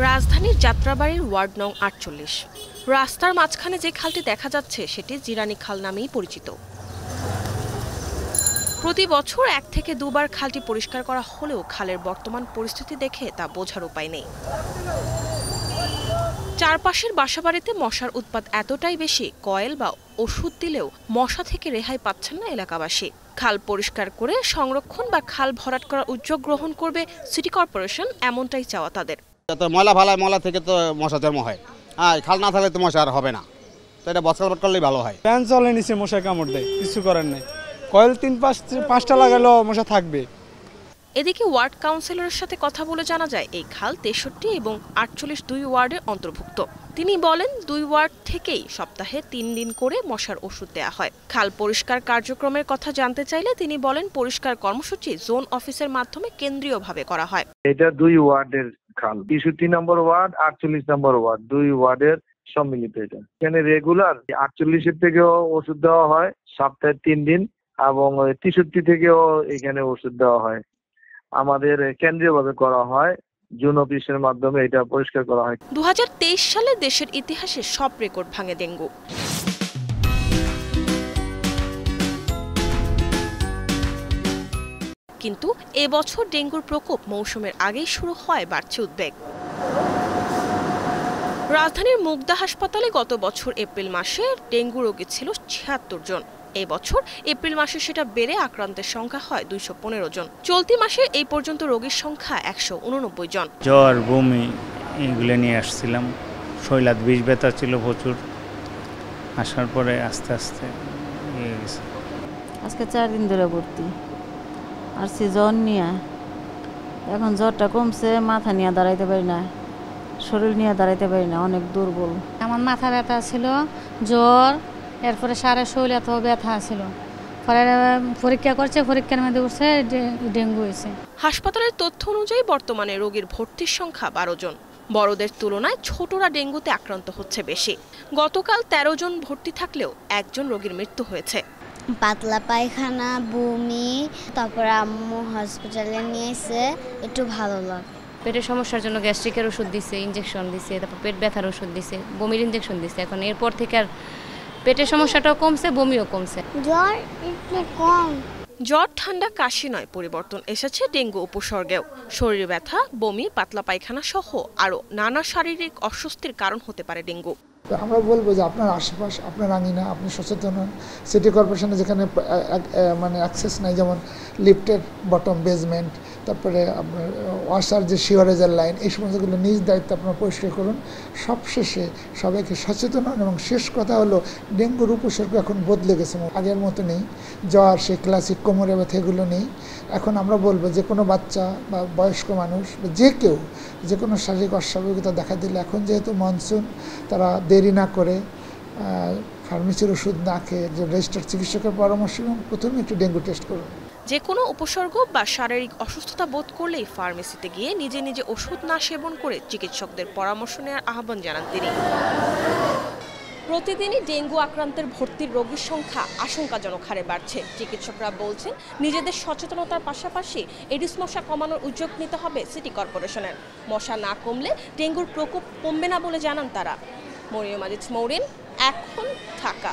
রাজধানীর যাত্রাবাড়ির ওয়ার্ড নং ৪৮। রাস্তার মাঝখানে যে খালটি দেখা যাচ্ছে সেটি জিরানি খাল নামেই পরিচিত। প্রতি বছর ১ থেকে ২ বার খালটি পরিষ্কার করা হলেও খালের বর্তমান পরিস্থিতি দেখে তা বোঝার উপায় নেই। চারপাশের বাসাবাড়িতে মশার উৎপাত এতটাই বেশি, কয়েল বা ওষুধ দিলেও মশা থেকে রেহাই পাচ্ছেন না এলাকাবাসী। খাল পরিষ্কার করে সংরক্ষণ বা খাল ভরাট করার উদ্যোগ গ্রহণ করবে সিটি কর্পোরেশন, এমনটাই চাওয়া তাদের। ময়লা ফালায়, ময়লা থেকে তো মশা জন্ম হয়। খাল না থাকলে তো মশা আর হবে না, তো এটা বছর করলেই ভালো হয়। ফ্যান চলে নিচে মশা কামড় দেয়, কিছু করার নেই। কয়েল ৩-৫টা লাগালেও মশা থাকবে। এদিকে ওয়ার্ড কাউন্সিলরের সাথে কথা বলে জানা যায় এই খাল ৬৩ এবং ৪৮ দুই ওয়ার্ডের অন্তর্ভুক্ত। তিনি বলেন ২ ওয়ার্ড থেকেই সপ্তাহে ৩ দিন করে মশার ওষুধ দেয়া হয়। খাল পরিষ্কার কার্যক্রমের কথা জানতে চাইলে তিনি বলেন পরিষ্কার কর্মসূচি জোন অফিসের মাধ্যমে কেন্দ্রীয়ভাবে করা হয়। এটা ২ ওয়ার্ডের খাল, ৬৩ নম্বর ওয়ার্ড, ৪৮ নম্বর ওয়ার্ড, ২ ওয়ার্ডের সম্মিলিত। এটা এখানে রেগুলার ৪৮ থেকেও ওষুধ দেওয়া হয় সপ্তাহে ৩ দিন, এবং ৬৩ থেকেও এখানে ওষুধ দেওয়া হয়। আমাদের কেন্দ্রীয়ভাবে করা হয়, জোন অফিসের মাধ্যমে এটা পরিষ্কার করা হয়। ২০২৩ সালে দেশের ইতিহাসে সব রেকর্ড ভাঙে ডেঙ্গু। কিন্তু এবছর ডেঙ্গুর প্রকোপ মৌসুমের আগেই শুরু হয়, বাড়ছে উদ্বেগ। রাজধানীর মুগদা হাসপাতালে গত বছর এপ্রিল মাসে ডেঙ্গু রোগী ছিল ৭৬ জন। এই বছর এপ্রিল মাসে সেটা বেড়ে আক্রান্তের সংখ্যা হয় ২১৫ জন। চলতি মাসে এই পর্যন্ত রোগীর সংখ্যা ১৮৯ জন। জ্বর, বমি এগুলো নিয়ে আসছিলাম। শরীরাত বিষ ব্যথা ছিল প্রচুর। আসার পরে আস্তে আস্তে গেছে। আজকে ৪ দিন ধরে ভর্তি আর জ্বর নিয়ে। এখন জ্বরটা কমছে, মাথা নিয়ে দাঁড়াইতে পারি না, শরীর নিয়ে দাঁড়াইতে পারি না, অনেক দুর্বল। আমার মাথা ব্যথা ছিল, জ্বর, এরপরে সারা শরীর এত ব্যথা ছিল। পরে পরীক্ষা করছে, পরীক্ষার মধ্যে উঠছে ডেঙ্গু হয়েছে। হাসপাতালের তথ্য অনুযায়ী বর্তমানে রোগীর ভর্তির সংখ্যা ১২ জন। বড়দের তুলনায় ছোটরা ডেঙ্গুতে আক্রান্ত হচ্ছে বেশি। গতকাল ১৩ জন ভর্তি থাকলেও ১ জন রোগীর মৃত্যু হয়েছে। পাতলা পায়খানা, বমি, তারপরে আম্মু হসপিটালে নিয়েছে, একটু ভালো লাগে। পেটের সমস্যার জন্য গ্যাস্ট্রিকের ওষুধ দিছে, ইনজেকশন দিছে, তারপর পেট ব্যথার ওষুধ দিছে, বমির ইনজেকশন দিছে। এখন এরপর থেকে আর পেটের সমস্যাটাও কমছে, বমিও কমছে। জ্বর একটু কম। জ্বর, ঠান্ডা, কাশি নয়, পরিবর্তন এসেছে ডেঙ্গু উপসর্গেও। শরীর ব্যথা, বমি, পাতলা পায়খানা সহ আরও নানা শারীরিক অস্বস্তির কারণ হতে পারে ডেঙ্গু। আমরা বলবো যে আপনার আশেপাশ, আপনার আঙিনা, আপনি সচেতন হন। সিটি কর্পোরেশনে যেখানে মানে অ্যাক্সেস নাই, যেমন লিফটের বটম, বেসমেন্ট, তারপরে আপনার ওয়াসার যে সিওরেজের লাইন, এই সমস্তগুলো নিজ দায়িত্বে আপনারা পরিষ্কার করুন। সবশেষে সবাইকে সচেতন হন। এবং শেষ কথা হলো, ডেঙ্গুর উপসর্গ এখন বদলে গেছে, আগের মতো নেই। জ্বর, সেই ক্লাসিক কোমরে ব্যথা এগুলো নেই। এখন আমরা বলবো যে কোনো বাচ্চা বা বয়স্ক মানুষ বা যে কেউ যে কোনো শারীরিক অস্বাভাবিকতা দেখা দিলে, এখন যেহেতু মনসুন, তারা দেরি না করে ফার্মেসির ওষুধ না খেয়ে যে রেজিস্টার্ড চিকিৎসকের পরামর্শ প্রথমে একটু ডেঙ্গু টেস্ট করুন। যে কোনো উপসর্গ বা শারীরিক অসুস্থতা বোধ করলেই ফার্মেসিতে গিয়ে নিজে নিজে ওষুধ না সেবন করে চিকিৎসকদের পরামর্শ নেওয়ার আহ্বান জানান তিনি। প্রতিদিনই ডেঙ্গু আক্রান্তের ভর্তির রোগীর সংখ্যা আশঙ্কাজনক হারে বাড়ছে। চিকিৎসকরা বলছেন নিজেদের সচেতনতার পাশাপাশি এডিস মশা কমানোর উদ্যোগ নিতে হবে সিটি কর্পোরেশনের। মশা না কমলে ডেঙ্গুর প্রকোপ কমবে না বলে জানান তারা। মরিয়ম আজিজ মৌরিন, এখন ঢাকা।